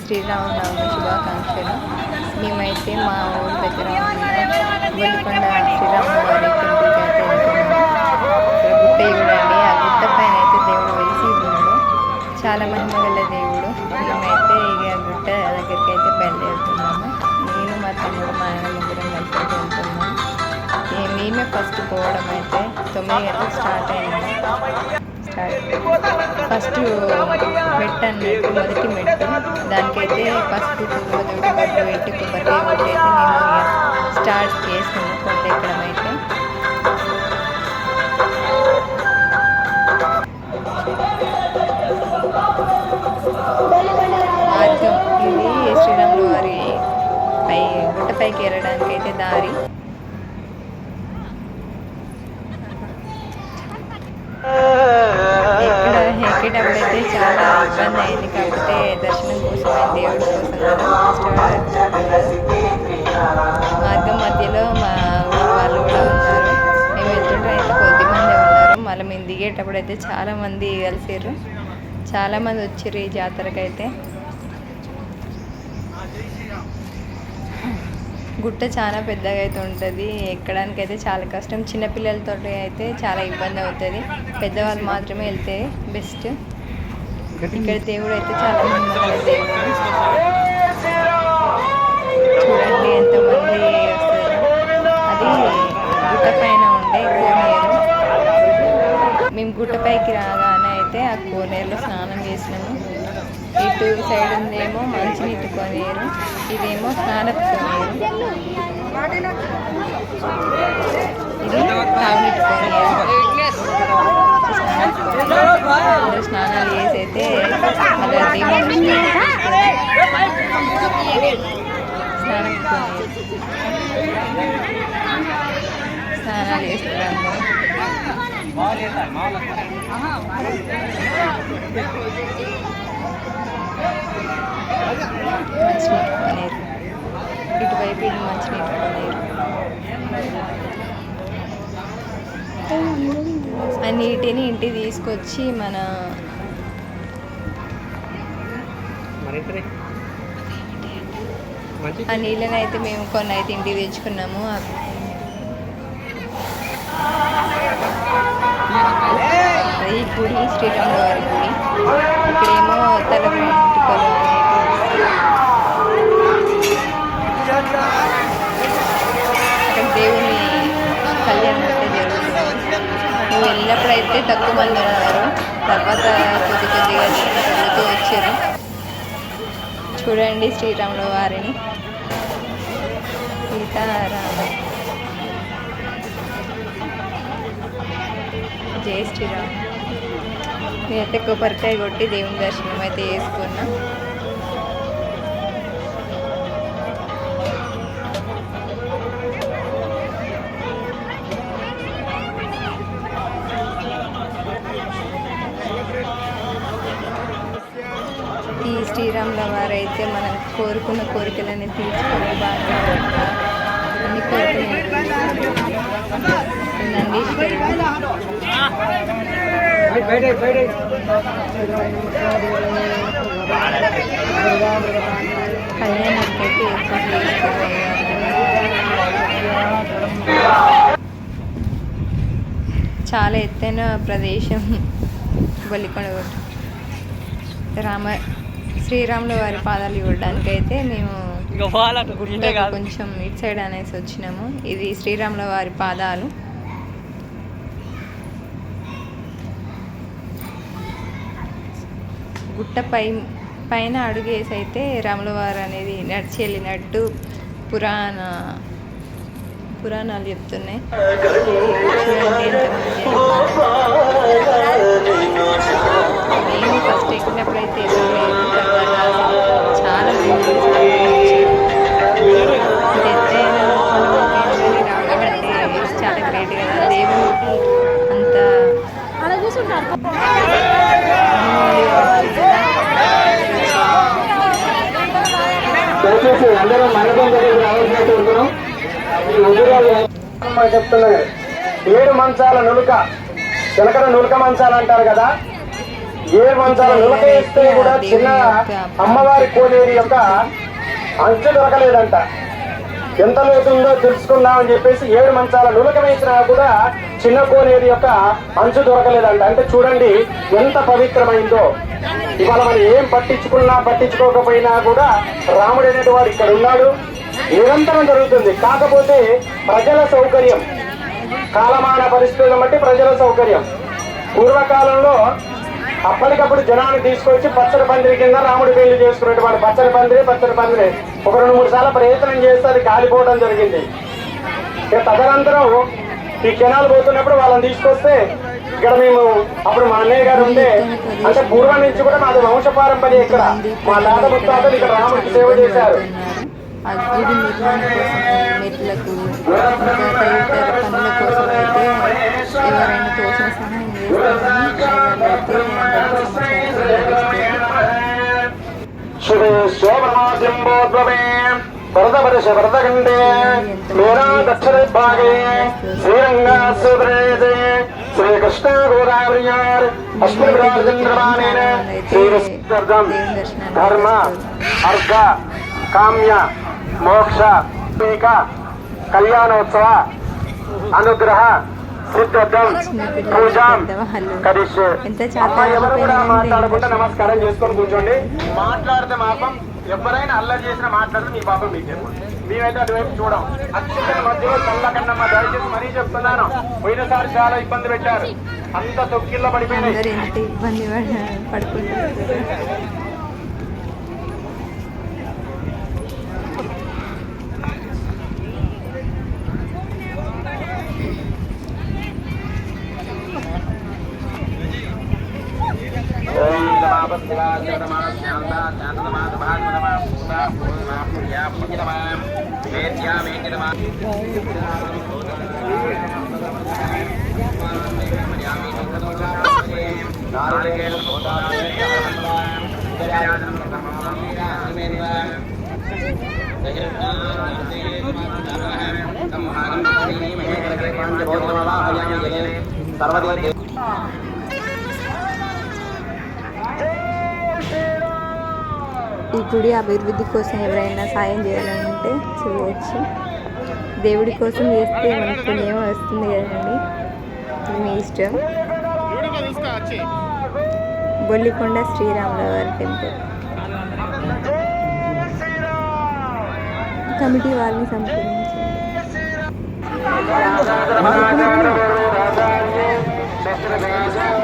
శ్రీరామనవమి శుభాకాంక్షలు. మేమైతే మా ఊరి దగ్గర గొల్లికొండ శ్రీరామవారి టెంపుల్కి అయితే వెళ్తున్నాము. ఇక్కడ గుట్ట చూడండి, ఆ గుట్ట పైన అయితే దేవుడు వెలిసి ఉన్నాడు. చాలా మహిమ గల దేవుడు. మేమైతే ఇక గుట్ట దగ్గరికి అయితే బయలుదేరుతున్నాము. నేను మా తమ్ముడు మా ఆయన ముగ్గురం కలిసి వెళ్తున్నాము. మేమే ఫస్ట్ పోవడం అయితే 9 గంటలకు స్టార్ట్ అయింది. ఫస్ట్ మెట్టు అన్నట్టు మొదటి మెట్టు, దానికైతే పసుపు కుంకుమ బొట్టు పెట్టి కొబ్బరికాయ కొట్టి అయితే మేము స్టార్ట్ చేసాము కొండ ఎక్కడం అయితే. మార్గం ఇది శ్రీరాముల వారి గుట్టపైకి వెళ్ళడానికి అయితే దారి. ఎక్కేటప్పుడు అయితే చాలా ఇబ్బంది అయింది, కాకపోతే దర్శనం కోసం దేవుడి కోసం మార్గం మధ్యలో మా ఊరు వాళ్ళు కూడా ఉన్నారు. మేము వెళ్తుంటే అయితే కొద్దిమంది ఉన్నారు. మళ్ళీ మేము దిగేటప్పుడు అయితే చాలామంది కలిసారు, చాలామంది వచ్చారు ఈ జాతరకి అయితే. గుట్ట చాలా పెద్దగా అయితే ఉంటుంది, ఎక్కడానికి అయితే చాలా కష్టం. చిన్నపిల్లలతో అయితే చాలా ఇబ్బంది అవుతుంది, పెద్దవాళ్ళు మాత్రమే వెళ్తే బెస్ట్. ఇక్కడ దేవుడు అయితే చాలా మంది దేవుడు చూడండి ఎంతమంది వస్తారు. అది గుట్ట పైన ఉండే కోనేరు. మేము గుట్టపైకి రాగానే అయితే ఆ కోనేరులో స్నానం చేసినాము. ఇటు సైడ్ ఉందేమో మంచినీటి కోనేరు, ఇదేమో స్నానపు కోనేరు, ఇది తాగునీటి కోనేరు. అందరూ స్నానాలు చేసి అయితే అలా దేవుడు స్నానపు కోనేరు స్నానాలు చేస్తారు మంచినీటి కోనేరు. ఇటువైపు ఇది మంచినీటి కోనేరు. ఆ నీటిని ఇంటికి తీసుకొచ్చి ఆ నీళ్ళని అయితే మేము కొన్ని అయితే ఇంటికి తెచ్చుకున్నాము. ఈ గుడి శ్రీరాముల వారి గుడి. ఇక్కడేమో తల వెంట్రుకలు అక్కడ దేవుని కళ్యాణం అయితే జరుగుతుంది. నువ్వు వెళ్ళినప్పుడైతే తక్కువ మంది ఉన్నారు, తర్వాత కొద్దిగా జరుగుతూ వచ్చారు. చూడండి శ్రీరాముల వారిని, సీతారామ జై శ్రీరామ్. నేనైతే కొబ్బరికాయ కొట్టి దేవుని దర్శనం అయితే చేసుకున్నా. ఈ శ్రీరాముల వారు అయితే మనం కోరుకున్న కోరికలన్నీ తీర్చుకొని బాగా అన్ని కోరుకునే నందీశ్వరుడు. కళ్యాణానికి అయితే ఏర్పాటు చేసుకోవాలి. చాలా ఎత్తైన ప్రదేశం గొల్లికొండ గుట్ట. శ్రీరాముల వారి పాదాలు చూడడానికి అయితే మేము గుట్ట కొంచెం ఇటు సైడ్ అనేసి వచ్చినాము. ఇది శ్రీరాముల వారి పాదాలు. గుట్ట పైన అడుగేసి అయితే రాముల వారు అనేది నడిచి వెళ్ళినట్టు పురాణాలు చెప్తున్నాయి. మేము ఫస్ట్ ఎక్కినప్పుడైతే చాలా మంది ఎత్తైన రావడం అంటే చాలా గ్రేట్ కదా. దేవుడికి అంత చెప్తున్నాయి. 7 మంచాల నులుక, చిలకడ నులుక మంచాలు అంటారు కదా. ఏడు మంచాల నిలకేస్తే కూడా చిన్న అమ్మవారి కోనేరు యొక్క అంచు దొరకలేదంట. ఎంత లోతుందో తెలుసుకుందామని చెప్పేసి 7 మంచాల నులక వేసినా కూడా చిన్న కోనేరు యొక్క అంచు దొరకలేదంట. అంటే చూడండి ఎంత పవిత్రమైందో. ఇవాళ మనం ఏం పట్టించుకున్నా పట్టించుకోకపోయినా కూడా రాముడు అనేటివాడు ఇక్కడ ఉన్నాడు, నిరంతరం జరుగుతుంది. కాకపోతే ప్రజల సౌకర్యం, కాలమాన పరిస్థితులను బట్టి ప్రజల సౌకర్యం. పూర్వకాలంలో అప్పటికప్పుడు జనాన్ని తీసుకొచ్చి పచ్చడి పందిరి కింద రాముడి పెళ్లి చేసుకునేటువంటి పచ్చడి పందిరి ఒక 2-3 సార్లు ప్రయత్నం చేస్తే అది కాలిపోవడం జరిగింది. ఇక తదనంతరం ఈ కెనాలు పోతున్నప్పుడు వాళ్ళని తీసుకొస్తే ఇక్కడ మేము అప్పుడు మా అన్నయ్య గారు ఉంటే, అంటే పూర్వం నుంచి కూడా మాది వంశపారంపర్యం. ఇక్కడ మా తాత ముత్తాతలు ఇక్కడ రాముడికి సేవ చేశారు. ఆ గుడి నిర్మాణం కోసం మెట్లకు ఇంకా తదితర పనుల కోసం అయితే ఎవరైనా తోచిన సహాయం చేస్తారని భరతఖండే మేరా దక్షిణ భాగే శ్రీరంగా శ్రీకృష్ణ గోదావరియార్ అశ్వరాజేంద్రమానేన శ్రీరస్తం ధర్మ అర్ధ కామ్య మోక్ష కళ్యాణోత్సవ అనుగ్రహ సిద్ధం పూజాం కరిష్యే. మాట్లాడకుండా నమస్కారం చేసుకొని కూర్చోండి. మాట్లాడితే మాత్రం ఎవరైనా అల్లరి చేసినా మాట్లాడితే మీ పాపం మీకు చెప్పండి. మేమైతే అటువైపు చూడం. అక్షర మధ్యలో చల్లకన్నమ్మ దయచేసి మరీ చెప్తున్నాను. పోయినసారి చాలా ఇబ్బంది పెట్టారు, అంత తొక్కిల్లో పడిపోయినాయి. ఈ గుడి అభివృద్ధి కోసం ఎవరైనా సాయం చేయాలంటే చేయవచ్చు. దేవుడి కోసం చేస్తే మనకు పుణ్యం వస్తుంది కదండి, మీ ఇష్టం. బొల్లికొండ శ్రీరాముల వారి టెంపుల్ కమిటీ వాళ్ళని సంప్రదించండి.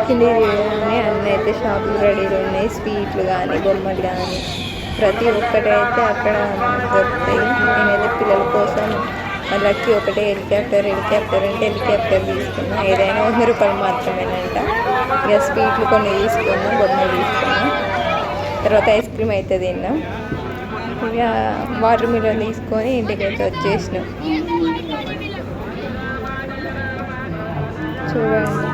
కింది అన్నీ అయితే షాపులు రెడీలు ఉన్నాయి. స్వీట్లు కానీ బొమ్మలు కానీ ప్రతి ఒక్కటి అయితే అక్కడ మనకు దొరుకుతాయి. నేనైతే పిల్లల కోసం వాళ్ళకి ఒకటే హెలికాప్టర్ అంటే హెలికాప్టర్ తీసుకున్నా. ఏదైనా 100 రూపాయలు మాత్రమేనంట. ఇక స్వీట్లు కొన్ని తీసుకున్నా, బొమ్మలు తీసుకున్నా. తర్వాత ఐస్ క్రీమ్ అయితే తిన్నాం. ఇక వాటర్ మిలన్ తీసుకొని ఇంటికైతే వచ్చేసినాం. చూడండి.